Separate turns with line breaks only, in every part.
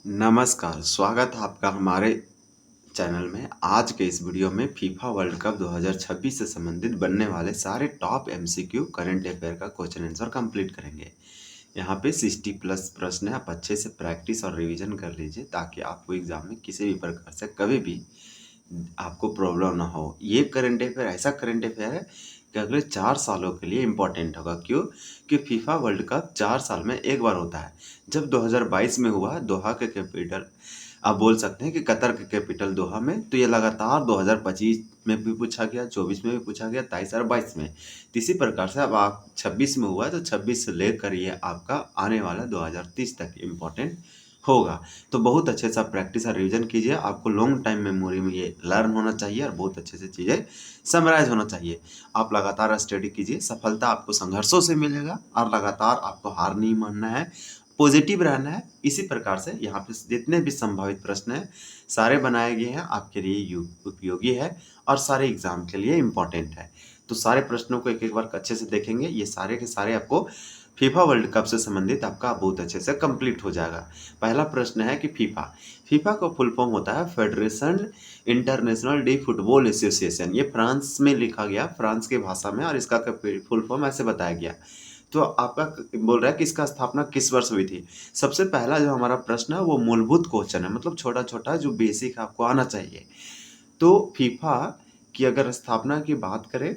नमस्कार, स्वागत है आपका हमारे चैनल में। आज के इस वीडियो में फीफा वर्ल्ड कप 2026 से संबंधित बनने वाले सारे टॉप एमसीक्यू करंट अफेयर का क्वेश्चन आंसर कंप्लीट करेंगे। यहाँ पे 60 प्लस प्रश्न है, आप अच्छे से प्रैक्टिस और रिवीजन कर लीजिए ताकि आपको एग्जाम में किसी भी प्रकार से कभी भी आपको प्रॉब्लम ना हो। ये करंट अफेयर ऐसा करंट अफेयर है कि अगले 4 सालों के लिए इम्पोर्टेंट होगा। क्यों? कि फीफा वर्ल्ड कप 4 साल में एक बार होता है। जब 2022 में हुआ दोहा के कैपिटल, आप बोल सकते हैं कि कतर के कैपिटल दोहा में, तो ये लगातार 2025 में भी पूछा गया, 24 में भी पूछा गया, 23 और 22 में। तो इसी प्रकार से अब आप 26 में हुआ है तो 26 से लेकर ये आपका आने वाला 2030 तक इम्पोर्टेंट होगा। तो बहुत अच्छे से आप प्रैक्टिस और रिवीजन कीजिए। आपको लॉन्ग टाइम मेमोरी में ये लर्न होना चाहिए और बहुत अच्छे से चीज़ें समराइज होना चाहिए। आप लगातार स्टडी कीजिए, सफलता आपको संघर्षों से मिलेगा और लगातार आपको हार नहीं मानना है, पॉजिटिव रहना है। इसी प्रकार से यहाँ पे जितने भी संभावित प्रश्न हैं सारे बनाए गए हैं, आपके लिए उपयोगी है और सारे एग्जाम के लिए इम्पोर्टेंट है। तो सारे प्रश्नों को एक एक बार अच्छे से देखेंगे, ये सारे के सारे आपको फीफा वर्ल्ड कप से संबंधित आपका बहुत अच्छे से कंप्लीट हो जाएगा। पहला प्रश्न है कि फीफा फीफा का फुल फॉर्म होता है federation international D football association. ये फ्रांस में लिखा गया, फ्रांस की भाषा में, और इसका फुल फॉर्म ऐसे बताया गया। तो आपका बोल रहा है कि इसका स्थापना किस वर्ष हुई थी। सबसे पहला जो हमारा प्रश्न है वो मूलभूत क्वेश्चन है, मतलब छोटा छोटा जो बेसिक आपको आना चाहिए। तो फीफा की अगर स्थापना की बात करें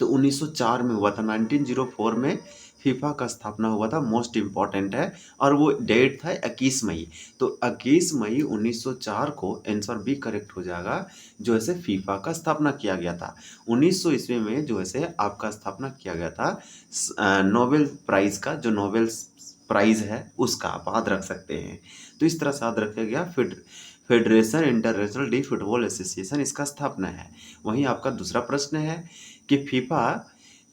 तो 1904 में हुआ था, 1904 में फीफा का स्थापना हुआ था, मोस्ट इम्पॉर्टेंट है। और वो डेट था 21 मई। तो 21 मई 1904 को आंसर बी करेक्ट हो जाएगा, जो ऐसे फीफा का स्थापना किया गया था। 1900 ईस्वी में जो ऐसे आपका स्थापना किया गया था नोबेल प्राइज का, जो नोबेल प्राइज है उसका आप याद रख सकते हैं। तो इस तरह से याद रखा गया, federation international D football association इसका स्थापना है। वहीं आपका दूसरा प्रश्न है कि फीफा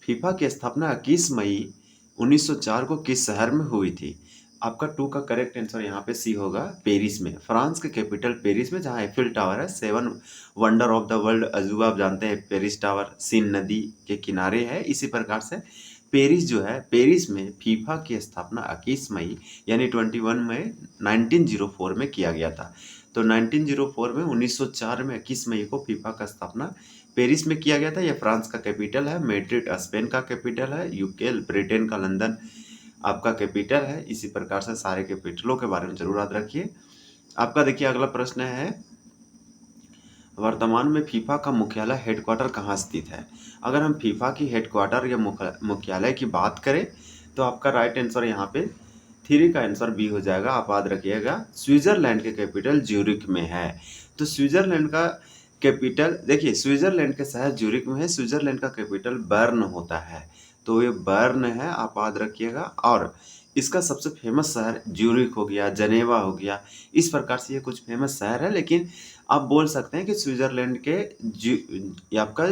फीफा की स्थापना 21 मई 1904 को किस शहर में हुई थी। आपका 2 का करेक्ट आंसर यहाँ पे सी होगा, पेरिस में। फ्रांस के कैपिटल पेरिस में, जहाँ एफिल टावर है, 7 वंडर ऑफ द वर्ल्ड अजूबा आप जानते हैं, पेरिस टावर सीन नदी के किनारे है। इसी प्रकार से पेरिस जो है, पेरिस में फीफा की स्थापना 21 मई यानी 21 मई 1904 में किया गया था। तो 1904 में 1904 में 21 मई को फीफा का स्थापना पेरिस में किया गया था। यह फ्रांस का कैपिटल है, मैड्रिड स्पेन का कैपिटल है, यूके ब्रिटेन का लंदन आपका कैपिटल है। इसी प्रकार से सारे कैपिटलों के बारे में जरूर याद रखिए। आपका देखिए अगला प्रश्न है, वर्तमान में फीफा का मुख्यालय हेडक्वार्टर कहाँ स्थित है। अगर हम फीफा की हेडक्वार्टर या मुख्यालय की बात करें तो आपका राइट आंसर यहाँ पे 3 का आंसर बी हो जाएगा। आप याद रखिएगा, स्विट्जरलैंड के कैपिटल ज्यूरिख में है। तो स्विट्जरलैंड का कैपिटल, देखिए स्विट्जरलैंड के शहर ज्यूरिख में है, स्विट्जरलैंड का कैपिटल बर्न होता है। तो ये बर्न है, आप याद रखिएगा। और इसका सबसे फेमस शहर ज्यूरिख हो गया, जनेवा हो गया। इस प्रकार से ये कुछ फेमस शहर है, लेकिन आप बोल सकते हैं कि स्विट्जरलैंड के आपका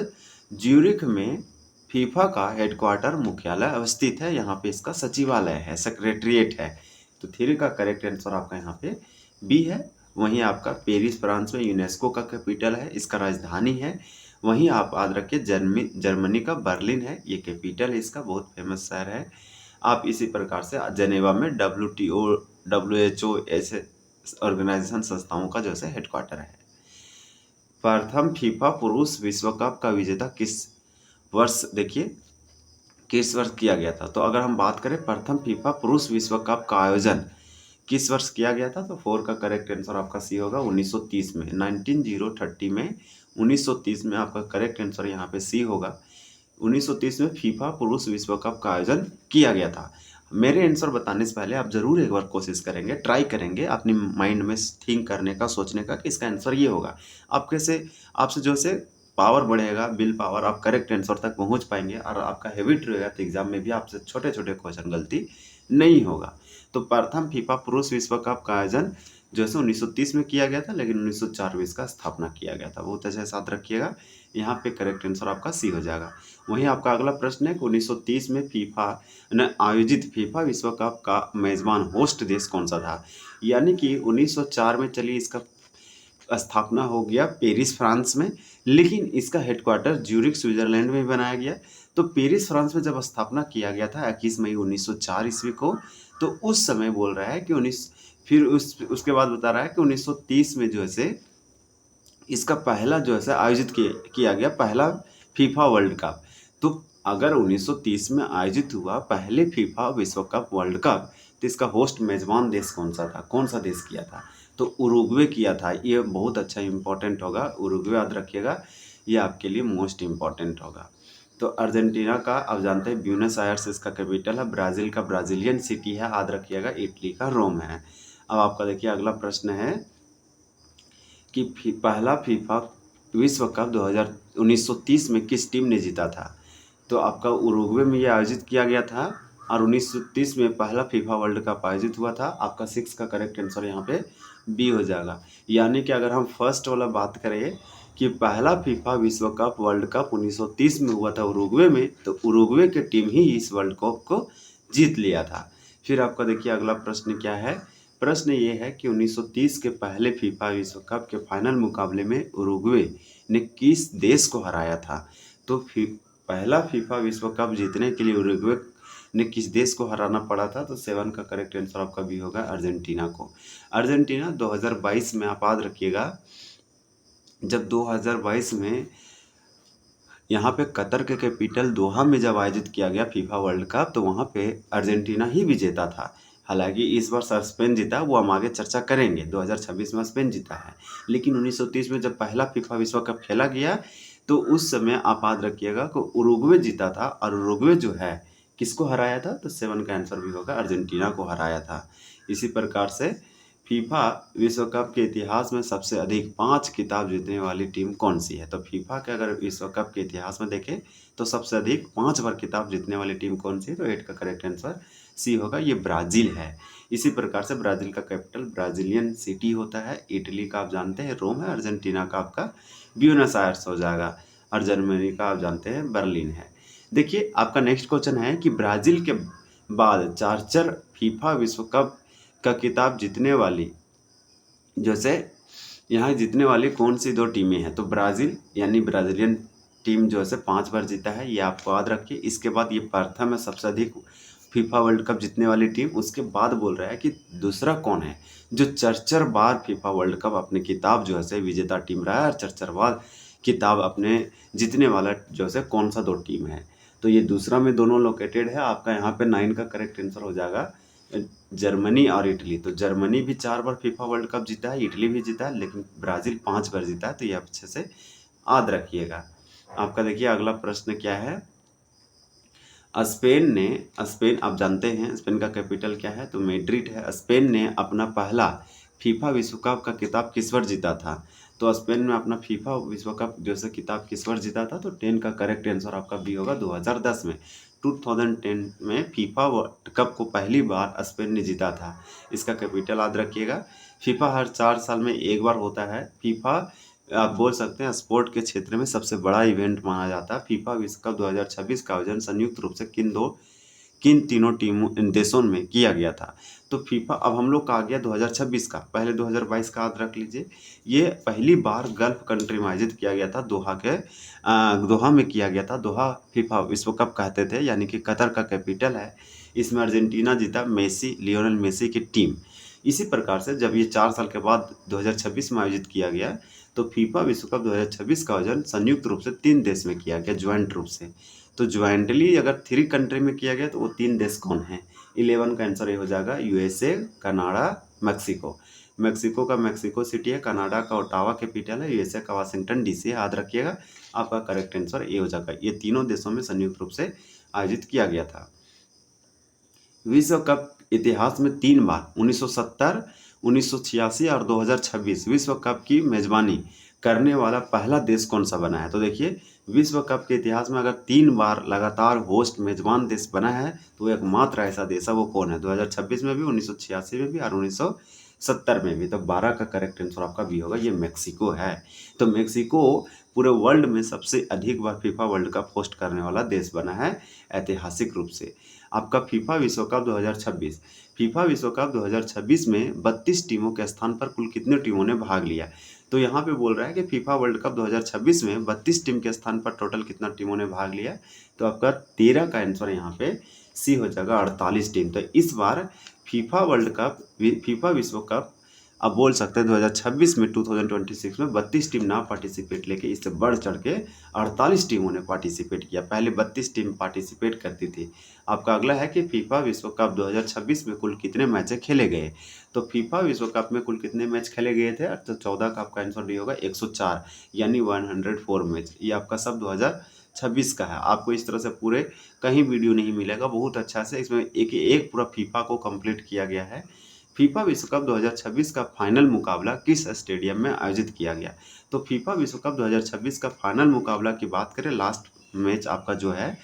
ज्यूरिख में फीफा का हेडक्वार्टर मुख्यालय अवस्थित है। यहाँ पे इसका सचिवालय है, सेक्रेटरीट है। तो 3 का करेक्ट आंसर आपका यहाँ पे बी है। वहीं आपका पेरिस फ्रांस में यूनेस्को का कैपिटल है, इसका राजधानी है। वहीं आप याद रखिए जर्मनी का बर्लिन है, ये कैपिटल है इसका, बहुत फेमस शहर है। आप इसी प्रकार से जनेवा में WTO WHO ऐसे ऑर्गेनाइजेशन संस्थाओं का जैसे हेडक्वार्टर है। प्रथम फीफा पुरुष विश्व कप का विजेता किस वर्ष, देखिए किस वर्ष किया गया था। तो अगर हम बात करें प्रथम फीफा पुरुष विश्व कप का आयोजन किस वर्ष किया गया था, तो 4 का करेक्ट आंसर आपका सी होगा, 1930 में, 1930 में, 1930 में आपका करेक्ट आंसर यहाँ पे सी होगा। 1930 में फीफा पुरुष विश्व कप का आयोजन किया गया था। मेरे आंसर बताने से पहले आप जरूर एक बार कोशिश करेंगे, ट्राई करेंगे अपनी माइंड में थिंक करने का, सोचने का कि इसका आंसर ये होगा। आपसे जो से पावर बढ़ेगा, विल पावर, आप करेक्ट आंसर तक पहुंच पाएंगे और आपका हैबिट रहेगा तो एग्जाम में भी आपसे छोटे छोटे क्वेश्चन गलती नहीं होगा। तो प्रथम फीफा पुरुष विश्व कप का आयोजन जो है 1930 में किया गया था, लेकिन 1904 में इसका स्थापना किया गया था। बहुत अच्छे से याद रखिएगा, यहाँ पे करेक्ट आंसर आपका सी हो जाएगा। वहीं आपका अगला प्रश्न है कि 1930 में फीफा ने आयोजित फीफा विश्व कप का मेजबान होस्ट देश कौन सा था। यानी कि 1904 में चलिए इसका स्थापना हो गया पेरिस फ्रांस में, लेकिन इसका हेडक्वार्टर ज्यूरिख स्विट्जरलैंड में बनाया गया। तो पेरिस फ्रांस में जब स्थापना किया गया था 21 मई 1904 ईस्वी को, तो उस समय बोल रहा है कि फिर उसके बाद बता रहा है कि 1930 में जो है से इसका पहला जो है आयोजित किया गया पहला फीफा वर्ल्ड कप। तो अगर 1930 में आयोजित हुआ पहले फीफा विश्व कप वर्ल्ड कप, तो इसका होस्ट मेजबान देश कौन सा था, कौन सा देश किया था? तो उरुग्वे किया था। ये बहुत अच्छा इंपॉर्टेंट होगा, उरुग्वे याद रखिएगा, ये आपके लिए मोस्ट इम्पॉर्टेंट होगा। तो अर्जेंटीना का आप जानते हैं ब्यूनस आयर्स इसका कैपिटल है, ब्राज़ील का ब्राज़ीलियन सिटी है याद रखिएगा, इटली का रोम है। अब आपका देखिए अगला प्रश्न है कि पहला फीफा विश्व कप 1930 में किस टीम ने जीता था? तो आपका उरुग्वे में ये आयोजित किया गया था और 1930 में पहला फीफा वर्ल्ड कप आयोजित हुआ था। आपका 6 का करेक्ट आंसर यहाँ पे बी हो जाएगा। यानी कि अगर हम फर्स्ट वाला बात करें कि पहला फीफा विश्व कप वर्ल्ड कप 1930 में हुआ था उरुग्वे में, तो उरुग्वे की टीम ही इस वर्ल्ड कप को जीत लिया था। फिर आपका देखिए अगला प्रश्न क्या है। प्रश्न ये है कि 1930 के पहले फीफा विश्व कप के फाइनल मुकाबले में उरुग्वे ने किस देश को हराया था? तो पहला फीफा विश्व कप जीतने के लिए उरुग्वे ने किस देश को हराना पड़ा था? तो 7 का करेक्ट आंसर आपका भी होगा अर्जेंटीना को। अर्जेंटीना 2022 में आप याद रखिएगा, जब 2022 में यहाँ पे कतर के कैपिटल दोहा में जब आयोजित किया गया फीफा वर्ल्ड कप, तो वहाँ पे अर्जेंटीना ही विजेता था। हालांकि इस बार स्पेन जीता, वो हम आगे चर्चा करेंगे। 2026 में स्पेन जीता है, लेकिन 1930 में जब पहला फीफा विश्व कप खेला गया, तो उस समय आप याद रखिएगा कि उरुग्वे जीता था, और उरुग्वे जो है किसको हराया था? तो 7 का आंसर भी होगा अर्जेंटीना को हराया था। इसी प्रकार से फीफा विश्व कप के इतिहास में सबसे अधिक 5 खिताब जीतने वाली टीम कौन सी है? तो फीफा के अगर विश्व कप के इतिहास में देखें तो सबसे अधिक 5 बार खिताब जीतने वाली टीम कौन सी है? तो 8 का करेक्ट आंसर सी होगा, ये ब्राज़ील है। इसी प्रकार से ब्राज़ील का कैपिटल ब्राज़ीलियन सिटी होता है, इटली का आप जानते हैं रोम है, अर्जेंटीना का आपका ब्यूनस आयर्स हो जाएगा, और जर्मनी का आप जानते हैं बर्लिन है। देखिए आपका नेक्स्ट क्वेश्चन है कि ब्राज़ील के बाद चार फीफा विश्व कप का खिताब जीतने वाली जैसे यहाँ जीतने वाली कौन सी 2 टीमें हैं? तो ब्राज़ील यानी ब्राज़ीलियन टीम जो है 5 बार जीता है, ये आपको याद रखिए। इसके बाद ये प्रथम है सबसे अधिक फीफा वर्ल्ड कप जीतने वाली टीम। उसके बाद बोल रहा है कि दूसरा कौन है जो चर बार फीफा वर्ल्ड कप अपने खिताब जो है विजेता टीम रहा है, और चर बार खिताब अपने जीतने वाला जो है कौन सा 2 टीम है? तो ये दूसरा में दोनों लोकेटेड है। आपका यहाँ पे 9 का करेक्ट आंसर हो जाएगा जर्मनी और इटली। तो जर्मनी भी 4 बार फीफा वर्ल्ड कप जीता है, इटली भी जीता है, लेकिन ब्राज़ील 5 बार जीता है। तो ये अच्छे से याद रखिएगा। आपका देखिए अगला प्रश्न क्या है। स्पेन आप जानते हैं स्पेन का कैपिटल क्या है? तो मैड्रिड है। स्पेन ने अपना पहला फीफा विश्व कप का खिताब किस वर्ष जीता था? तो स्पेन में अपना फीफा विश्व कप जैसे खिताब किस वर्ष जीता था? तो 10 का करेक्ट आंसर आपका भी होगा 2010 में। 2010 में फीफा वर्ल्ड कप को पहली बार स्पेन ने जीता था। इसका कैपिटल याद रखिएगा। फीफा हर 4 साल में एक बार होता है। फीफा आप बोल सकते हैं स्पोर्ट के क्षेत्र में सबसे बड़ा इवेंट माना जाता है। फीफा विश्व कप 2026 का आयोजन संयुक्त रूप से किन तीनों टीमों देशों में किया गया था? तो फीफा अब हम लोग का आ गया 2026 का, पहले 2022 का याद रख लीजिए। ये पहली बार गल्फ कंट्री में आयोजित किया गया था, दोहा में किया गया था। दोहा फीफा विश्व कप कहते थे, यानी कि कतर का कैपिटल है। इसमें अर्जेंटीना जीता, लियोनेल मेसी की टीम। इसी प्रकार से जब ये 4 साल के बाद 2026 में आयोजित किया गया, तो फीफा विश्व कप 2026 का आयोजन संयुक्त रूप से 3 देश में किया गया, ज्वाइंट रूप से। तो ज्वाइंटली अगर 3 कंट्री में किया गया तो वो 3 देश कौन है? 11 का आंसर ये हो जाएगा यूएसए, कनाडा, मैक्सिको। मैक्सिको का मैक्सिको सिटी है, कनाडा का ओटावा कैपिटल है, यूएसए का वाशिंगटन डीसी है, याद रखिएगा। आपका करेक्ट आंसर ये हो जाएगा। ये तीनों देशों में संयुक्त रूप से आयोजित किया गया था। विश्व कप इतिहास में 3 बार 1970, 1986 और 2026 विश्व कप की मेजबानी करने वाला पहला देश कौन सा बना है? तो देखिए विश्व कप के इतिहास में अगर 3 बार लगातार होस्ट मेजबान देश बना है, तो एकमात्र ऐसा देश है, वो कौन है? 2026 में भी, 1986 में भी और 1970 में भी। तो 12 का करेक्ट आंसर आपका भी होगा, ये मैक्सिको है। तो मैक्सिको पूरे वर्ल्ड में सबसे अधिक बार फीफा वर्ल्ड कप होस्ट करने वाला देश बना है ऐतिहासिक रूप से। आपका फीफा विश्व कप 2026, फीफा विश्व कप 2026 में 32 टीमों के स्थान पर कुल कितने टीमों ने भाग लिया? तो यहाँ पे बोल रहा है कि फीफा वर्ल्ड कप 2026 में 32 टीम के स्थान पर टोटल कितना टीमों ने भाग लिया? तो आपका 13 का आंसर यहाँ पे सी हो जाएगा, 48 टीम। तो इस बार फीफा वर्ल्ड कप फीफा विश्व कप अब बोल सकते हैं 2026 में 2026 में 32 टीम ना पार्टिसिपेट लेके इससे बढ़ चढ़ के 48 टीमों ने पार्टिसिपेट किया। पहले 32 टीम पार्टिसिपेट करती थी। आपका अगला है कि फीफा विश्व कप 2026 में कुल कितने मैच खेले गए। तो फीफा विश्व कप में कुल कितने मैच खेले गए थे, तो 14 का आपका आंसर डी होगा 104 यानी 104 मैच। ये आपका सब 2026 का है। आपको इस तरह से पूरे कहीं वीडियो नहीं मिलेगा, बहुत अच्छा से इसमें एक एक पूरा फीफा को कंप्लीट किया गया है। फीफा विश्व कप 2026 का फाइनल मुकाबला किस स्टेडियम में आयोजित किया गया। तो फीफा विश्व कप 2026 का फाइनल मुकाबला की बात करें, लास्ट मैच आपका जो है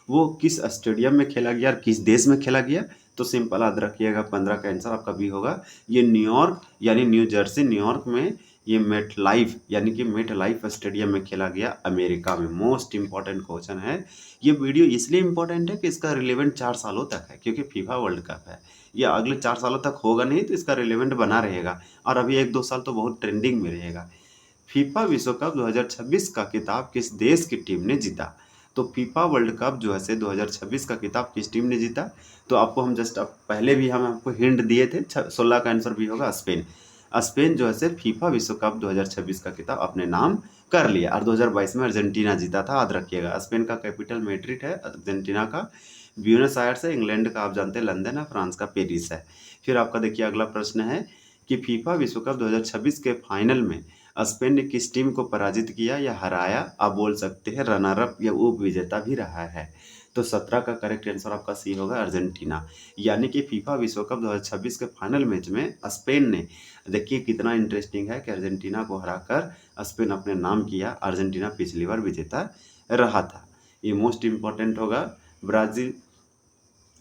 वो किस स्टेडियम में खेला गया और किस देश में खेला गया। तो सिंपल याद रखिएगा, 15 का आंसर आपका बी होगा। ये न्यूयॉर्क यानी न्यू जर्सी न्यूयॉर्क में ये मेट लाइफ यानी कि मेट लाइफ स्टेडियम में खेला गया, अमेरिका में। मोस्ट इंपॉर्टेंट क्वेश्चन है। ये वीडियो इसलिए इंपॉर्टेंट है कि इसका रिलेवेंट 4 सालों तक है, क्योंकि फीफा वर्ल्ड कप है। ये अगले 4 सालों तक होगा नहीं, तो इसका रिलेवेंट बना रहेगा और अभी 1-2 साल तो बहुत ट्रेंडिंग में रहेगा। फीफा विश्व कप 2026 का खिताब किस देश की टीम ने जीता। तो फीफा वर्ल्ड कप जो है से 2026 का खिताब किस टीम ने जीता। तो आपको हम जस्ट अब पहले भी हम आपको हिंट दिए थे, 16 का आंसर भी होगा स्पेन। स्पेन जो है से फीफा विश्व कप 2026 का खिताब अपने नाम कर लिया और 2022 में अर्जेंटीना जीता था, याद रखिएगा। स्पेन का कैपिटल मैड्रिड है, अर्जेंटीना का ब्यूनस आयर्स है, इंग्लैंड का आप जानते हैं लंदन है, फ्रांस का पेरिस है। फिर आपका देखिए अगला प्रश्न है कि फीफा विश्व कप 2026 के फाइनल में स्पेन ने किस टीम को पराजित किया या हराया। आप बोल सकते हैं रनर अप या उप विजेता भी रहा है। तो 17 का करेक्ट आंसर आपका सी होगा, अर्जेंटीना। यानी कि फीफा विश्व कप 2026 के फाइनल मैच में स्पेन ने, देखिए कितना इंटरेस्टिंग है कि अर्जेंटीना को हराकर स्पेन अपने नाम किया। अर्जेंटीना पिछली बार विजेता रहा था। ये मोस्ट इंपॉर्टेंट होगा। ब्राजील,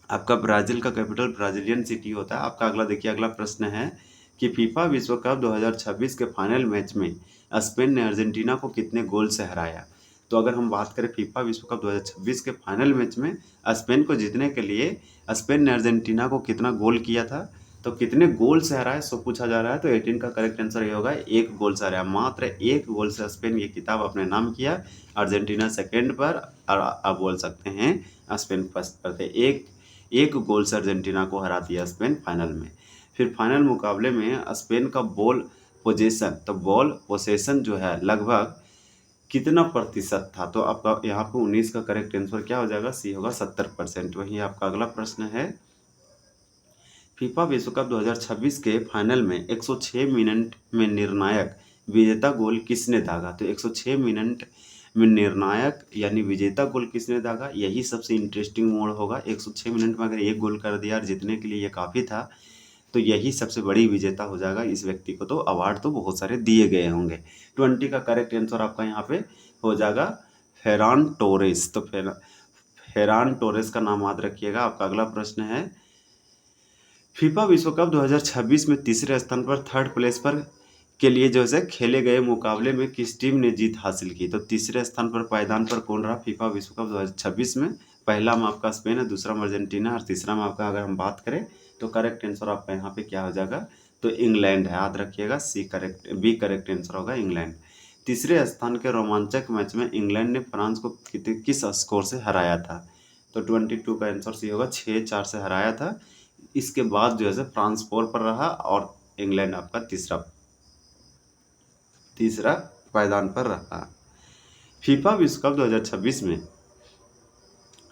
आपका ब्राजील का कैपिटल ब्राजीलियन सिटी होता है। आपका अगला देखिए, अगला प्रश्न है कि फीफा विश्व कप 2026 के फाइनल मैच में स्पेन ने अर्जेंटीना को कितने गोल से हराया। तो अगर हम बात करें फीफा विश्व कप 2026 के फाइनल मैच में स्पेन को जीतने के लिए स्पेन ने अर्जेंटीना को कितना गोल किया था, तो कितने गोल से हराया सो पूछा जा रहा है। तो 18 का करेक्ट आंसर ये होगा, एक गोल से हराया। मात्र एक गोल से स्पेन ये खिताब अपने नाम किया। अर्जेंटीना सेकेंड पर और आप बोल सकते हैं स्पेन फर्स्ट पर थे। एक गोल से अर्जेंटीना को हरा दिया स्पेन फाइनल में। फिर फाइनल मुकाबले में स्पेन का बॉल पोजेशन, तो बॉल पोसेशन जो है लगभग कितना प्रतिशत था। तो आपका यहाँ पे 19 का करेक्ट आंसर क्या हो जाएगा, सी होगा 70%। वहीं आपका अगला प्रश्न है फीफा विश्व कप 2026 के फाइनल में 106 मिनट में निर्णायक विजेता गोल किसने दागा। तो 106 मिनट में निर्णायक यानी विजेता गोल किसने दागा, यही सबसे इंटरेस्टिंग मोड़ होगा। 106 मिनट में अगर एक गोल कर दिया और जीतने के लिए ये काफ़ी था, तो यही सबसे बड़ी विजेता हो जाएगा। इस व्यक्ति को तो अवार्ड तो बहुत सारे दिए गए होंगे। 20 का करेक्ट आंसर आपका यहाँ पे हो जाएगा फेरान टोरेस। तो फेरान टोरेस का नाम याद रखिएगा। आपका अगला प्रश्न है फीफा विश्व कप 2026 में तीसरे स्थान पर थर्ड प्लेस पर के लिए जो है खेले गए मुकाबले में किस टीम ने जीत हासिल की। तो तीसरे स्थान पर पायदान पर कौन रहा फीफा विश्व कप 2026 में। पहला में आपका स्पेन है, दूसरा में अर्जेंटीना और तीसरा में आपका अगर हम बात करें तो करेक्ट आंसर आपका यहाँ पे क्या हो जाएगा, तो इंग्लैंड है, याद रखिएगा। बी करेक्ट आंसर होगा इंग्लैंड। तीसरे स्थान के रोमांचक मैच में इंग्लैंड ने फ्रांस को किस स्कोर से हराया था। तो 22 का आंसर सी होगा, 6-4 से हराया था। इसके बाद जो है फ्रांस 4 पर रहा और इंग्लैंड आपका तीसरा पायदान पर रहा। फीफा विश्व कप 2026 में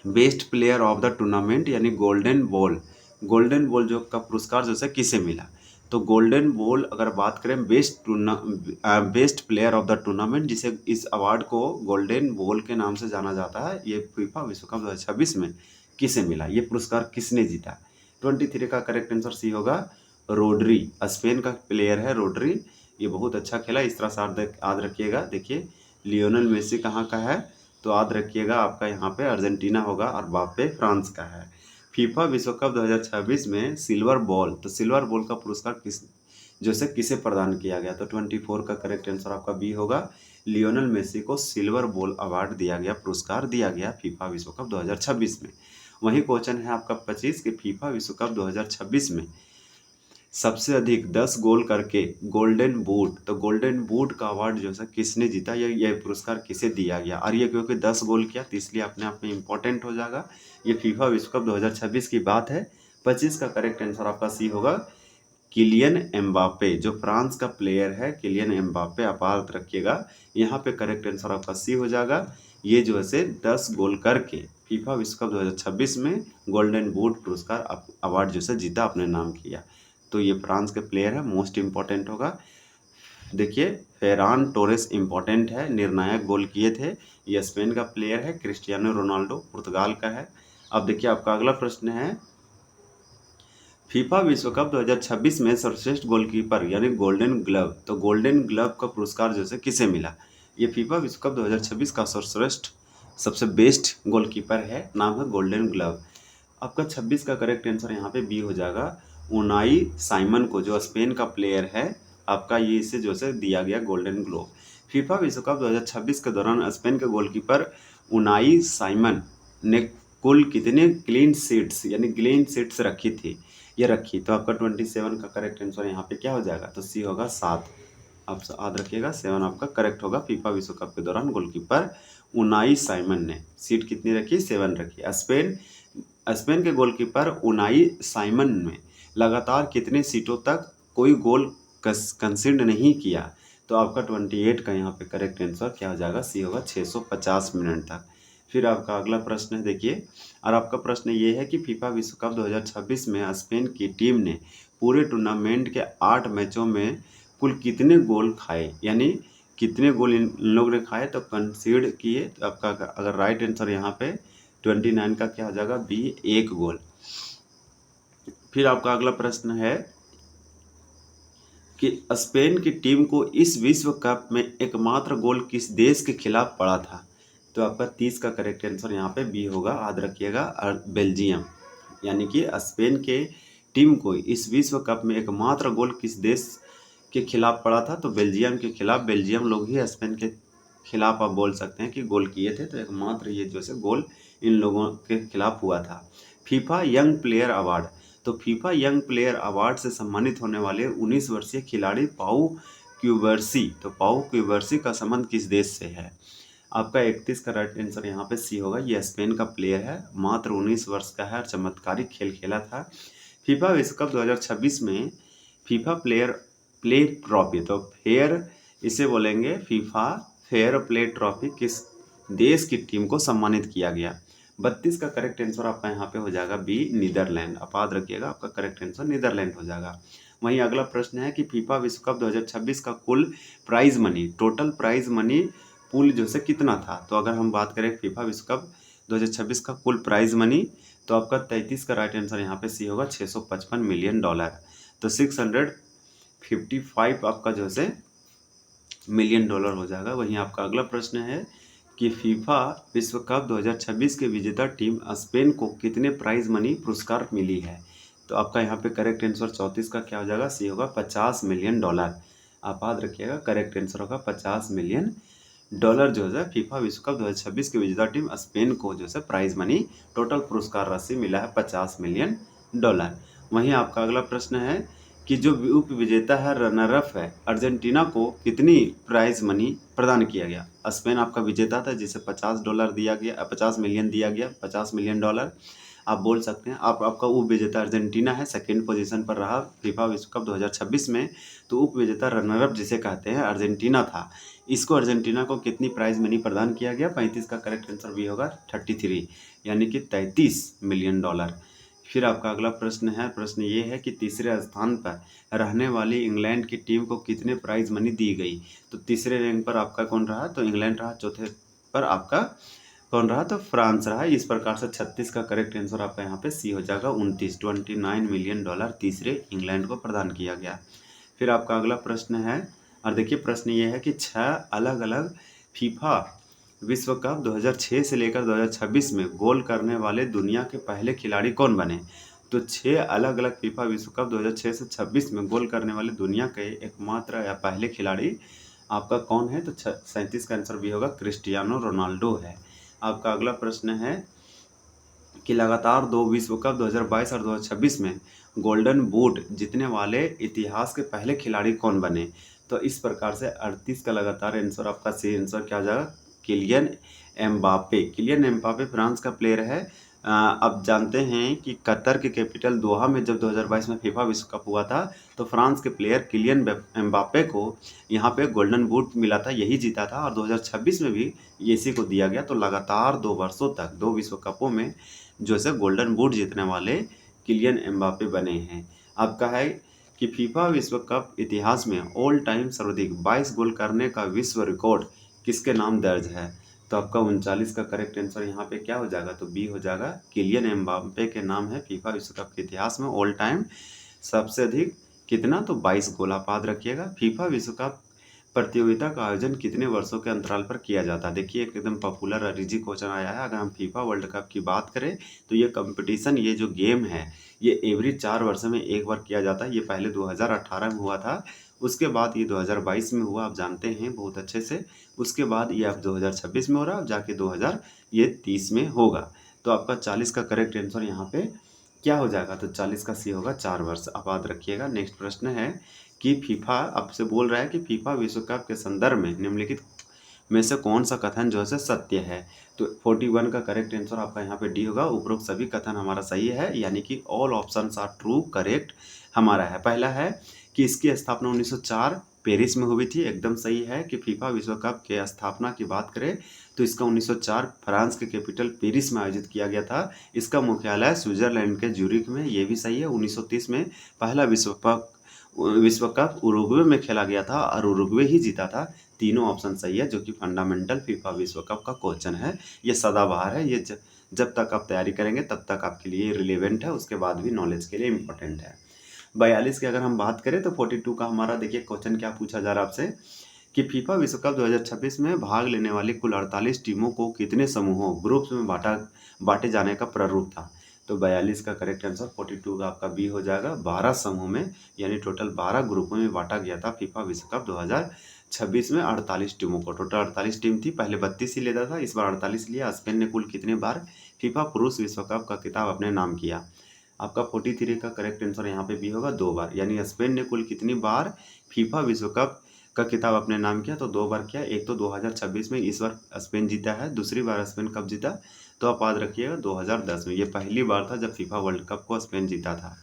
best player of the tournament यानी गोल्डन बॉल जो का पुरस्कार जो है किसे मिला। तो गोल्डन बॉल अगर बात करें best player of the tournament, जिसे इस अवार्ड को गोल्डन बॉल के नाम से जाना जाता है, ये फीफा विश्व कप 2026 में किसे मिला, ये पुरस्कार किसने जीता। 23 का करेक्ट आंसर सी होगा, रोड्री। स्पेन का प्लेयर है रोड्री, ये बहुत अच्छा खेला। इस तरह से याद रखिएगा। देखिए लियोनल मेसी कहाँ का है, तो याद रखिएगा आपका यहाँ पे अर्जेंटीना होगा और बापे फ्रांस का है। फीफा विश्व कप 2026 में सिल्वर बॉल, तो सिल्वर बॉल का पुरस्कार किसे प्रदान किया गया। तो 24 का करेक्ट आंसर आपका बी होगा, लियोनल मेसी को सिल्वर बॉल अवार्ड दिया गया, पुरस्कार दिया गया फीफा विश्व कप 2026 में। वही क्वेश्चन है आपका 25 के फीफा विश्व कप 2026 में सबसे अधिक 10 गोल करके गोल्डन बूट, तो गोल्डन बूट का अवार्ड जो है किसने जीता, यह पुरस्कार किसे दिया गया। और ये क्योंकि 10 गोल किया तो इसलिए अपने आप में इम्पोर्टेंट हो जाएगा। ये फीफा विश्व कप 2026 की बात है। 25 का करेक्ट आंसर आपका सी होगा किलियन एम्बापे। जो फ्रांस का प्लेयर है किलियन एम्बापे, आप याद रखिएगा। यहाँ पे करेक्ट आंसर आपका सी हो जाएगा। ये जो है 10 गोल करके फीफा विश्व कप 2026 में गोल्डन बूट पुरस्कार अवार्ड जो है जीता, अपने नाम किया। तो ये फ्रांस के प्लेयर है, मोस्ट इम्पॉर्टेंट होगा। देखिए फेरान टोरेस इम्पोर्टेंट है, निर्णायक गोल किए थे। ये स्पेन का प्लेयर है। क्रिस्टियानो रोनाल्डो पुर्तगाल का है। अब देखिए आपका अगला प्रश्न है, फीफा विश्व कप 2026 में सर्वश्रेष्ठ गोलकीपर यानी गोल्डन ग्लव, तो गोल्डन ग्लव का पुरस्कार जैसे किसे मिला? ये फीफा विश्व कप 2026 का सर्वश्रेष्ठ सबसे बेस्ट गोलकीपर है, नाम है गोल्डन ग्लव। आपका 26 का करेक्ट आंसर यहाँ पे बी हो जाएगा। उनाई साइमन को, जो स्पेन का प्लेयर है, आपका ये इसे जो से दिया गया गोल्डन ग्लोव। फीफा विश्व कप 2026 के दौरान स्पेन के गोलकीपर उनाई साइमन ने कुल कितने क्लीन शीट्स यानी क्लीन शीट्स रखी थी? ये रखी। तो आपका 27 का करेक्ट आंसर यहाँ पे क्या हो जाएगा? तो सी होगा 7। आप याद रखिएगा 7 आपका करेक्ट होगा। फीफा विश्व कप के दौरान गोलकीपर उनाई साइमन ने सीट कितनी रखी? 7 रखी। स्पेन के गोलकीपर उनाई साइमन ने लगातार कितने सीटों तक कोई गोल कंसीड नहीं किया? तो आपका 28 का यहाँ पे करेक्ट आंसर क्या हो जाएगा? सी होगा 650 मिनट तक। फिर आपका अगला प्रश्न है देखिए, और आपका प्रश्न ये है कि फीफा विश्व कप 2026 में स्पेन की टीम ने पूरे टूर्नामेंट के 8 मैचों में कुल कितने गोल खाए, यानी कितने गोल इन लोग ने खाए तो कंसीड किए? तो आपका अगर राइट आंसर यहाँ पे 29 का क्या हो जाएगा? बी 1 गोल। फिर आपका अगला प्रश्न है कि स्पेन की टीम को इस विश्व कप में एकमात्र गोल किस देश के खिलाफ पड़ा था? तो आपका 30 का करेक्ट आंसर यहाँ पे बी होगा, याद रखिएगा, बेल्जियम। यानी कि स्पेन के टीम को इस विश्व कप में एकमात्र गोल किस देश के खिलाफ पड़ा था? तो बेल्जियम के खिलाफ। बेल्जियम लोग ही स्पेन के खिलाफ आप बोल सकते हैं कि गोल किए थे, तो एकमात्र ये जो है गोल इन लोगों के खिलाफ हुआ था। फीफा यंग प्लेयर अवार्ड, तो फीफा यंग प्लेयर अवार्ड से सम्मानित होने वाले 19 वर्षीय खिलाड़ी पाउ क्यूबर्सी, तो पाउ क्यूबर्सी का संबंध किस देश से है? आपका 31 का राइट आंसर यहाँ पे सी होगा। ये स्पेन का प्लेयर है, मात्र 19 वर्ष का है और चमत्कारिक खेल खेला था। फीफा विश्व कप 2026 में फीफा प्ले ट्रॉफी, तो फेयर इसे बोलेंगे फीफा फेयर प्ले ट्रॉफी किस देश की टीम को सम्मानित किया गया? 32 का करेक्ट आंसर आपका यहाँ पे हो जाएगा बी नीदरलैंड। आप याद रखिएगा, आपका करेक्ट आंसर नीदरलैंड हो जाएगा। वहीं अगला प्रश्न है कि फीफा विश्व कप 2026 का कुल prize money, total prize money pool जो है कितना था? तो अगर हम बात करें फीफा विश्व कप 2026 का कुल प्राइज मनी, तो आपका 33 का राइट आंसर यहाँ पे सी होगा, $655 मिलियन। तो 655 आपका जो है मिलियन डॉलर हो जाएगा। वहीं आपका अगला प्रश्न है कि फीफा विश्व कप 2026 के विजेता टीम स्पेन को कितने प्राइज मनी पुरस्कार मिली है? तो आपका यहाँ पे करेक्ट आंसर 34 का क्या हो जाएगा? सी होगा, $50 मिलियन। आप याद रखिएगा, करेक्ट आंसर होगा $50 मिलियन जो है फीफा विश्व कप 2026 की विजेता टीम स्पेन को जो है प्राइज मनी टोटल पुरस्कार राशि मिला है $50 मिलियन। वहीं आपका अगला प्रश्न है कि जो उप विजेता है, रनर अप है, अर्जेंटीना को कितनी प्राइज मनी प्रदान किया गया? स्पेन आपका विजेता था जिसे $50 दिया गया, 50 मिलियन दिया गया, $50 मिलियन आप बोल सकते हैं। आपका उप विजेता अर्जेंटीना है, सेकेंड पोजीशन पर रहा फीफा विश्व कप 2026 में। तो उप विजेता रनर अप जिसे कहते हैं अर्जेंटीना था। इसको अर्जेंटीना को कितनी प्राइज मनी प्रदान किया गया? 35 का करेक्ट आंसर भी होगा 33, यानी कि $33 मिलियन। फिर आपका अगला प्रश्न है, प्रश्न ये है कि तीसरे स्थान पर रहने वाली इंग्लैंड की टीम को कितने प्राइज मनी दी गई? तो तीसरे रैंक पर आपका कौन रहा? तो इंग्लैंड रहा। चौथे पर आपका कौन रहा? तो फ्रांस रहा। इस प्रकार से 36 का करेक्ट आंसर आपका यहाँ पे सी हो जाएगा, 29 मिलियन डॉलर तीसरे इंग्लैंड को प्रदान किया गया। फिर आपका अगला प्रश्न है, और देखिए प्रश्न ये है कि 6 अलग अलग फीफा विश्व कप 2006 से लेकर 2026 में गोल करने वाले दुनिया के पहले खिलाड़ी कौन बने? तो 6 अलग अलग फीफा विश्व कप 2006 से 26 में गोल करने वाले दुनिया के एकमात्र या पहले खिलाड़ी आपका कौन है? तो 37 का आंसर भी होगा, क्रिस्टियानो रोनाल्डो है। आपका अगला प्रश्न है कि लगातार 2 विश्व कप 2022 और 2026 में गोल्डन बूट जीतने वाले इतिहास के पहले खिलाड़ी कौन बने? तो इस प्रकार से 38 का लगातार आंसर आपका सही आंसर क्या हो जाएगा? Kylian Mbappe. Kylian Mbappe France का प्लेयर है अब जानते हैं कि कतर के कैपिटल दोहा में जब 2022 में फीफा विश्व कप हुआ था, तो फ्रांस के प्लेयर किलियन एम्बाप्पे को यहाँ पे गोल्डन बूट मिला था, यही जीता था। और 2026 में भी इसी को दिया गया। तो लगातार 2 वर्षों तक 2 विश्व कपों में जो है गोल्डन बूट जीतने वाले किलियन एम्बाप्पे बने हैं। आपका है कि फीफा विश्व कप इतिहास में ऑल टाइम सर्वाधिक 22 गोल करने का विश्व रिकॉर्ड किसके नाम दर्ज है? तो आपका 39 का करेक्ट आंसर यहाँ पे क्या हो जाएगा? तो बी हो जाएगा, किलियन एम्बाप्पे के नाम है फीफा विश्व कप के इतिहास में ऑल टाइम सबसे अधिक कितना? तो 22 गोल। आप याद रखिएगा। फीफा विश्व कप प्रतियोगिता का आयोजन कितने वर्षों के अंतराल पर किया जाता है? देखिए एकदम पॉपुलर और इजी क्वेश्चन आया है। अगर हम फीफा वर्ल्ड कप की बात करें तो ये कंपटीशन, ये जो गेम है, ये एवरी 4 वर्ष में एक बार किया जाता है। ये पहले 2018 में हुआ था, उसके बाद ये 2022 में हुआ, आप जानते हैं बहुत अच्छे से। उसके बाद ये अब 2026 में हो रहा है, अब जाके 2030 में होगा। तो आपका 40 का करेक्ट आंसर यहाँ पे क्या हो जाएगा? तो 40 का सी होगा 4 वर्ष। आप याद रखिएगा। नेक्स्ट प्रश्न है कि फीफा आपसे बोल रहा है कि फीफा विश्व कप के संदर्भ में निम्नलिखित में से कौन सा कथन जो है सत्य है? तो 41 का करेक्ट आंसर आपका यहाँ पे डी होगा। उपरोक्त सभी कथन हमारा सही है, यानी कि all options are true, correct हमारा है। पहला है कि इसकी स्थापना 1904 पेरिस में हुई थी, एकदम सही है। कि फीफा विश्व कप के स्थापना की बात करें तो इसका 1904 फ्रांस के कैपिटल पेरिस में आयोजित किया गया था। इसका मुख्यालय स्विट्जरलैंड के ज्यूरिख में, ये भी सही है। 1930 में पहला विश्व कप उरुग्वे में खेला गया था और उरुग्वे ही जीता था। तीनों ऑप्शन सही है, जो कि फंडामेंटल फीफा विश्व कप का क्वेश्चन है। ये सदाबहार है, ये जब तक आप तैयारी करेंगे तब तक आपके लिए रिलेवेंट है, उसके बाद भी नॉलेज के लिए इम्पोर्टेंट है। 42 की अगर हम बात करें तो 42 का हमारा देखिए क्वेश्चन क्या पूछा जा रहा है आपसे कि फीफा विश्व कप 2026 में भाग लेने वाली कुल 48 टीमों को कितने समूहों ग्रुप्स में बांटे जाने का प्रारूप था? तो 42 का करेक्ट आंसर 42 का आपका बी हो जाएगा। 12 समूह में, यानी टोटल 12 ग्रुपों में बांटा गया था फीफा विश्व कप 2026 में 48 टीमों को। टोटल 48 टीम थी, पहले 32 ही लेता था, इस बार 48 लिया। स्पेन ने कुल कितने बार फीफा पुरुष विश्व कप का खिताब अपने नाम किया? आपका 43 का करेक्ट आंसर यहाँ पे बी होगा, 2 बार। यानी स्पेन ने कुल कितनी बार फीफा विश्व कप का खिताब अपने नाम किया? तो 2 बार किया। एक तो 2026 में, इस बार स्पेन जीता है। दूसरी बार स्पेन कब जीता? तो आप याद रखिएगा 2010 में। ये पहली बार था जब फीफा वर्ल्ड कप को स्पेन जीता था।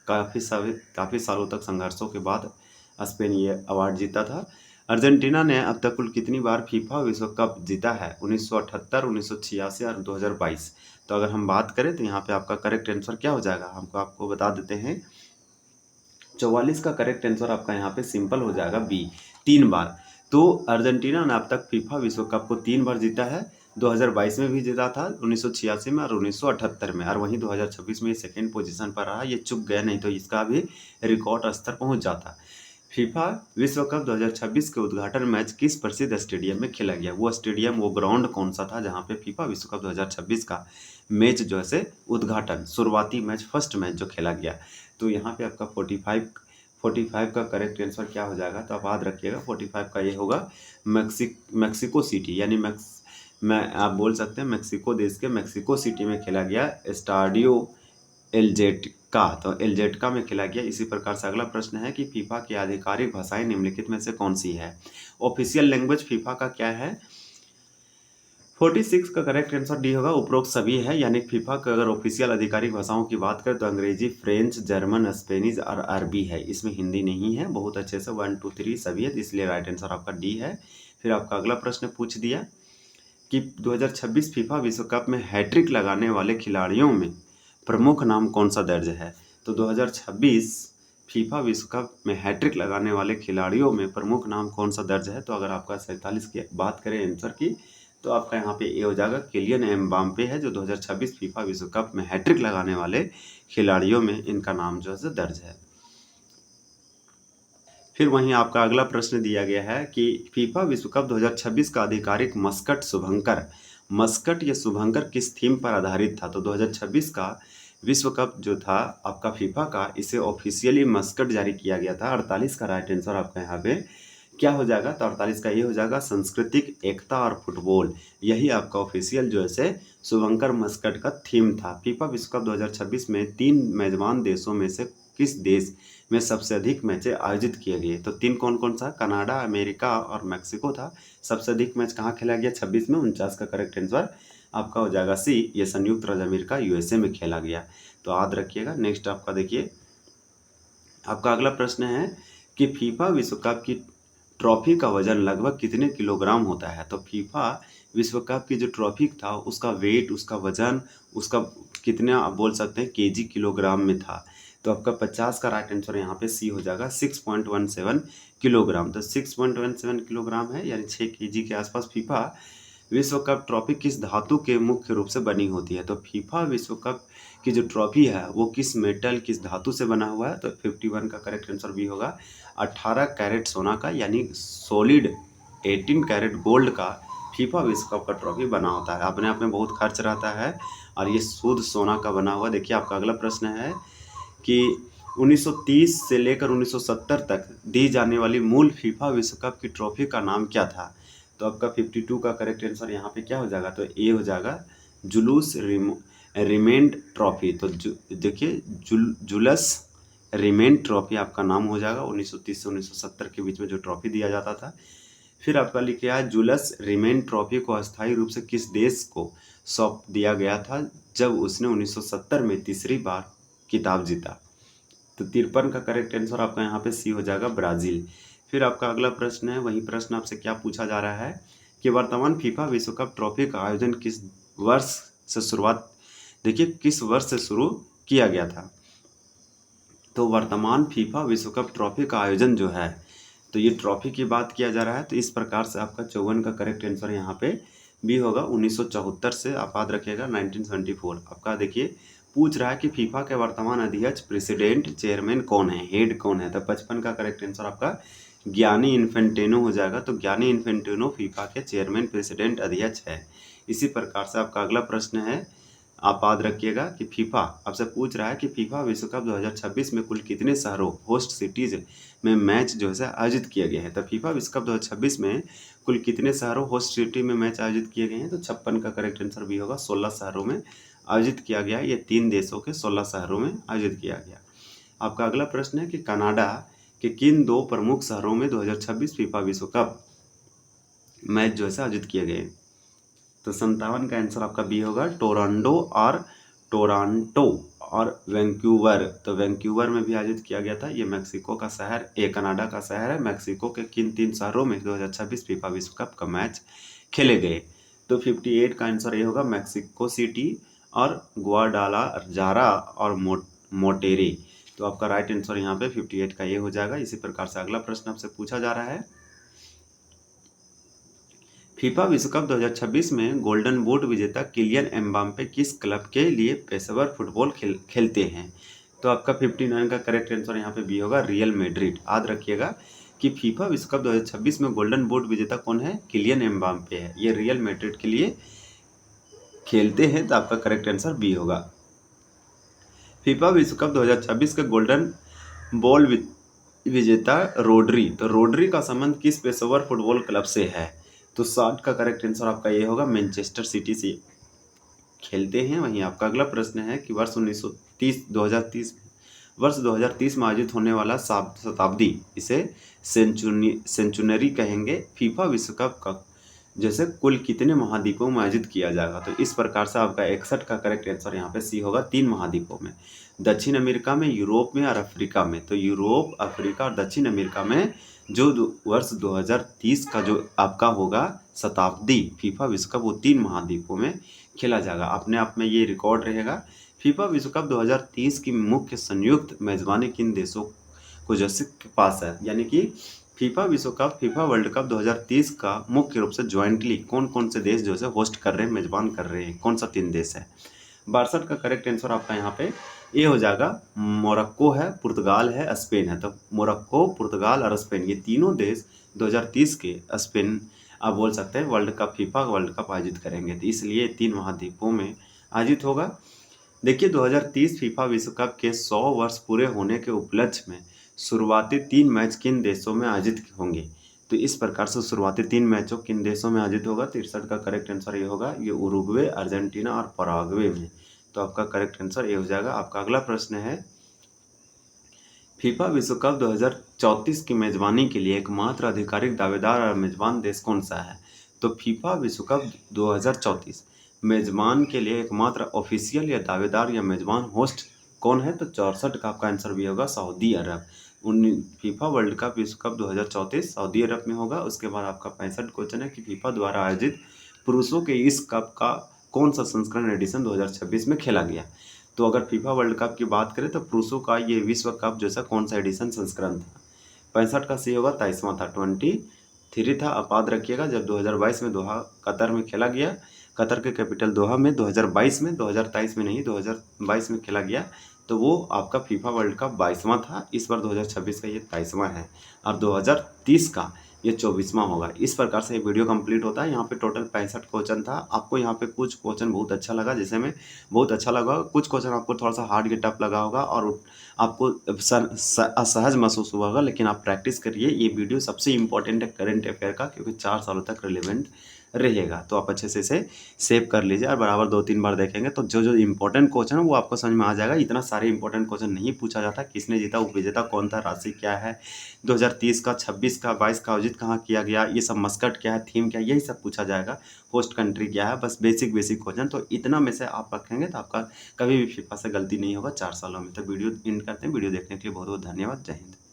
काफ़ी सालों तक संघर्षों के बाद स्पेन ये अवार्ड जीता था। अर्जेंटीना ने अब तक कुल कितनी बार फीफा विश्व कप जीता है? 1978, 1986 और 2022। तो अगर हम बात करें तो यहाँ पे आपका करेक्ट आंसर क्या हो जाएगा? हमको आपको बता देते हैं। 44 का करेक्ट आंसर आपका यहाँ पे सिंपल हो जाएगा, बी, 3 बार। तो अर्जेंटीना ने अब तक फीफा विश्व कप को 3 बार जीता है। 2022 में भी जीता था, 1986 में और 1978 में, और वहीं 2026 में ये सेकेंड पोजीशन पर रहा। ये चुक गया, नहीं तो इसका भी रिकॉर्ड स्तर पहुंच जाता। फीफा विश्व कप 2026 के उद्घाटन मैच किस प्रसिद्ध स्टेडियम में खेला गया? वो स्टेडियम, वो ग्राउंड कौन सा था जहाँ पे फीफा विश्व कप 2026 का मैच जो है उद्घाटन, शुरुआती मैच, फर्स्ट मैच जो खेला गया? तो यहाँ पे आपका 45 का करेक्ट आंसर क्या हो जाएगा? तो आप याद रखिएगा 45 का ये होगा मैक्सिको सिटी, यानी आप बोल सकते हैं मेक्सिको देश के मेक्सिको सिटी में खेला गया स्टाडियो एलजेटका। तो एलजेटका में खेला गया। इसी प्रकार से अगला प्रश्न है कि फीफा की आधिकारिक भाषाएं निम्नलिखित में से कौन सी है? ऑफिशियल लैंग्वेज फीफा का क्या है? 46 का करेक्ट आंसर डी होगा, उपरोक्त सभी है। यानी फीफा का अगर ऑफिशियल आधिकारिक भाषाओं की बात करें तो अंग्रेजी, फ्रेंच, जर्मन, स्पेनिश और अरबी है। इसमें हिंदी नहीं है। बहुत अच्छे से 1 2 3 सभी है, इसलिए राइट आंसर आपका डी है। फिर आपका अगला प्रश्न पूछ दिया कि 2026 फीफा विश्व कप में हैट्रिक लगाने वाले खिलाड़ियों में प्रमुख नाम कौन सा दर्ज है? तो 2026 फीफा विश्व कप में हैट्रिक लगाने वाले खिलाड़ियों में प्रमुख नाम कौन सा दर्ज है? तो अगर आपका 47 की बात करें आंसर की, तो आपका यहाँ पे ए हो जाएगा, किलियन एम्बाप्पे है, जो 2026 फीफा विश्व कप में हैट्रिक लगाने वाले खिलाड़ियों में इनका नाम जो है दर्ज है। फिर वहीं आपका अगला प्रश्न दिया गया है कि फीफा विश्व कप 2026 का आधिकारिक मस्कट या शुभंकर किस थीम पर आधारित था? तो 2026 का विश्व कप जो था आपका फीफा का, इसे ऑफिशियली मस्कट जारी किया गया था। 48 का राइट आंसर आपका यहाँ पे क्या हो जाएगा? तो 48 का ये हो जाएगा, सांस्कृतिक एकता और फुटबॉल। यही आपका ऑफिशियल जो है शुभंकर मस्कट का थीम था। फीफा विश्व कप 2026 में 3 मेजबान देशों में से किस देश में सबसे अधिक मैचें आयोजित किए गए? तो 3 कौन कौन सा? कनाडा, अमेरिका और मैक्सिको था। सबसे अधिक मैच कहाँ खेला गया? 26 में। 49 का करेक्ट आंसर आपका हो जाएगा सी, ये संयुक्त राज्य अमेरिका यूएसए में खेला गया। तो याद रखिएगा। नेक्स्ट आपका देखिए, आपका अगला प्रश्न है कि फीफा विश्व कप की ट्रॉफी का वजन लगभग कितने किलोग्राम होता है। तो फीफा विश्व कप की जो ट्रॉफी था उसका वेट, उसका वजन, उसका कितना आप बोल सकते हैं केजी किलोग्राम में था। तो आपका 50 का राइट आंसर यहाँ पे सी हो जाएगा 6.17 किलोग्राम। तो 6.17 किलोग्राम है, यानी 6 केजी के आसपास। फीफा विश्व कप ट्रॉफी किस धातु के मुख्य रूप से बनी होती है। तो फीफा विश्व कप की जो ट्रॉफी है वो किस मेटल, किस धातु से बना हुआ है। तो 51 का करेक्ट आंसर भी होगा 18 कैरेट सोना का, यानी सॉलिड 18 कैरेट गोल्ड का फीफा विश्व कप का ट्रॉफी बना होता है। अपने आप में बहुत खर्च रहता है और ये शुद्ध सोना का बना हुआ। देखिए आपका अगला प्रश्न है कि 1930 से लेकर 1970 तक दी जाने वाली मूल फीफा विश्व कप की ट्रॉफी का नाम क्या था। तो आपका 52 का करेक्ट आंसर यहाँ पे क्या हो जाएगा। तो ए हो जाएगा जुलूस रिमेंड ट्रॉफी। तो देखिए जुलस रिमेंड ट्रॉफी आपका नाम हो जाएगा। 1930 से 1970 के बीच में जो ट्रॉफी दिया जाता था। फिर आपका लिखे है जुलस रिमेंड ट्रॉफी को अस्थायी रूप से किस देश को सौंप दिया गया था जब उसने 1970 में तीसरी बार खिताब जीता। तो 53 का करेक्ट आंसर आपका यहाँ पे सी हो जाएगा ब्राज़ील। फिर आपका अगला प्रश्न है, वही प्रश्न आपसे क्या पूछा जा रहा है कि वर्तमान फीफा विश्व कप ट्रॉफी का आयोजन किस वर्ष से शुरुआत, देखिए किस वर्ष से शुरू किया गया था। तो वर्तमान फीफा विश्व कप ट्रॉफी का आयोजन जो है, तो ये ट्रॉफी की बात किया जा रहा है। तो इस प्रकार से आपका 54 का करेक्ट आंसर यहाँ पे भी होगा 1974 से, आप याद रखिएगा 1974। आपका देखिए पूछ रहा है कि फीफा के वर्तमान अध्यक्ष, प्रेसिडेंट, चेयरमैन कौन है, हेड कौन है। तो 55 का करेक्ट आंसर आपका ज्ञानी इन्फेंटिनो हो जाएगा। तो ज्ञानी इन्फेंटिनो फीफा के चेयरमैन, प्रेसिडेंट, अध्यक्ष है। इसी प्रकार से आपका अगला प्रश्न है, आप याद रखिएगा कि फीफा आपसे पूछ रहा है कि फीफा विश्व कप 2026 में कुल कितने शहरों, होस्ट सिटीज में मैच जो है आयोजित किया गया है। तो फीफा विश्व कप 2026 में कुल कितने शहरों, होस्ट सिटी में मैच आयोजित किए गए हैं। तो 56 का करेक्ट आंसर भी होगा 16 शहरों में आयोजित किया गया है। ये 3 देशों के 16 शहरों में आयोजित किया गया। आपका अगला प्रश्न है कि कनाडा के किन 2 प्रमुख शहरों में 2026 फीफा विश्व कप मैच जो है आयोजित किए गए। तो 57 का आंसर आपका बी होगा टोरंटो और वैंकूवर। तो वैंकूवर में भी आयोजित किया गया था। ये मैक्सिको का शहर, ये कनाडा का शहर है। मैक्सिको के किन 3 शहरों में 2026 फीफा विश्व कप का मैच खेले गए। तो 58 का आंसर ये होगा मैक्सिको सिटी और ग्वाडालाजारा और मोटेरे। तो आपका राइट आंसर यहाँ पे 58 का ये हो जाएगा। इसी प्रकार से अगला प्रश्न आपसे पूछा जा रहा है, फीफा विश्व कप 2026 में गोल्डन बूट विजेता किलियन एम्बाप्पे किस क्लब के लिए पेशेवर फुटबॉल खेलते हैं। तो आपका 59 का करेक्ट आंसर यहाँ पे बी होगा रियल मैड्रिड। याद रखिएगा कि फीफा विश्व कप 2026 में गोल्डन बूट विजेता कौन है, किलियन एम्बाप्पे है। ये रियल मैड्रिड के लिए खेलते हैं। तो आपका करेक्ट आंसर बी होगा। फीफा विश्व कप 2026 के गोल्डन बॉल विजेता रोड्री। तो रोड्री का संबंध किस पेशेवर फुटबॉल क्लब से है। तो 60 का करेक्ट आंसर आपका ये होगा मैनचेस्टर सिटी से खेलते हैं। वहीं आपका अगला प्रश्न है कि वर्ष 2030 में आयोजित होने वाला शताब्दी, इसे सेंचुनरी कहेंगे, फीफा विश्व कप का जैसे कुल कितने महाद्वीपों में आयोजित किया जाएगा। तो इस प्रकार से आपका 61 का करेक्ट आंसर यहाँ पे सी होगा 3 महाद्वीपों में, दक्षिण अमेरिका में, यूरोप में और अफ्रीका में। तो यूरोप, अफ्रीका और दक्षिण अमेरिका में जो वर्ष 2030 का जो आपका होगा शताब्दी फीफा विश्व कप, वो 3 महाद्वीपों में खेला जाएगा। अपने आप में ये रिकॉर्ड रहेगा। फीफा विश्व कप 2030 की मुख्य संयुक्त मेजबानी किन देशों को जैसे के पास है, यानी कि फीफा विश्व कप, फीफा वर्ल्ड कप 2030 का मुख्य रूप से ज्वाइंटली कौन कौन से देश जो है होस्ट कर रहे हैं, मेजबान कर रहे हैं, कौन सा 3 देश है। 62 का करेक्ट आंसर आपका यहाँ पे ये हो जाएगा मोरक्को है, पुर्तगाल है, स्पेन है। तो मोरक्को, पुर्तगाल और स्पेन, ये तीनों देश 2030 के स्पेन आप बोल सकते हैं world cup, FIFA world cup आयोजित करेंगे। तो इसलिए 3 महाद्वीपों में आयोजित होगा। देखिए 2030 फीफा विश्व कप के 100 वर्ष पूरे होने के उपलक्ष्य में शुरुआती 3 मैच किन देशों में आयोजित होंगे। तो इस प्रकार से शुरुआती 3 मैचों किन देशों में आयोजित होगा। 63 का करेक्ट आंसर ये होगा, ये उरुग्वे, अर्जेंटीना और पराग्वे में। तो आपका करेक्ट आंसर ये हो जाएगा। आपका अगला प्रश्न है, फीफा विश्व कप 2034 की मेजबानी के लिए एकमात्र आधिकारिक दावेदार और मेजबान देश कौन सा है। तो फीफा विश्व कप 2034 मेज़बान के लिए एकमात्र ऑफिशियल या दावेदार या मेज़बान होस्ट कौन है? तो 64 का आपका आंसर भी होगा सऊदी अरब। फीफा वर्ल्ड कप विश्व कप 2034 सऊदी अरब में होगा। उसके बाद आपका 65 क्वेश्चन है कि फीफा द्वारा आयोजित पुरुषों के इस कप का कौन सा संस्करण एडिशन 2026 में खेला गया? तो अगर फीफा वर्ल्ड कप की बात करें तो पुरुषों का ये विश्व कप जैसा कौन सा एडिशन संस्करण था? 65 का सही होगा 23वां था, 23 था। आप याद रखिएगा जब 2022 में दोहा कतर में खेला गया, कतर के कैपिटल दोहा में 2022 में, 2023 में नहीं 2022 में खेला गया, तो वो आपका फीफा वर्ल्ड कप 22वां था। इस बार 2026 का ये 23वां है और 2030 का ये 24वां होगा। इस प्रकार से ये वीडियो कंप्लीट होता है। यहाँ पे टोटल 65 क्वेश्चन था। आपको यहाँ पे कुछ क्वेश्चन बहुत अच्छा लगा, जैसे में बहुत अच्छा लगा होगा, कुछ क्वेश्चन आपको थोड़ा सा हार्ड या टफ लगा होगा और आपको असहज महसूस हुआ होगा, लेकिन आप प्रैक्टिस करिए। ये वीडियो सबसे इंपॉर्टेंट है करंट अफेयर का, क्योंकि 4 सालों तक रिलेवेंट रहेगा। तो आप अच्छे से इसे सेव कर लीजिए और बराबर 2-3 बार देखेंगे तो जो जो इंपॉर्टेंट क्वेश्चन है वो आपको समझ में आ जाएगा। इतना सारे इंपॉर्टेंट क्वेश्चन नहीं पूछा जाता। किसने जीता, उपविजेता कौन था, राशि क्या है, 2030 का, 26 का, 22 का आयोजित कहाँ किया गया, ये सब मस्कट क्या है, थीम क्या है, यही सब पूछा जाएगा। होस्ट कंट्री क्या है, बस बेसिक क्वेश्चन। तो इतना में से आप रखेंगे तो आपका कभी भी फीफा से गलती नहीं होगा 4 सालों में। तो वीडियो एंड करते हैं। वीडियो देखने के लिए बहुत बहुत धन्यवाद। जय हिंद।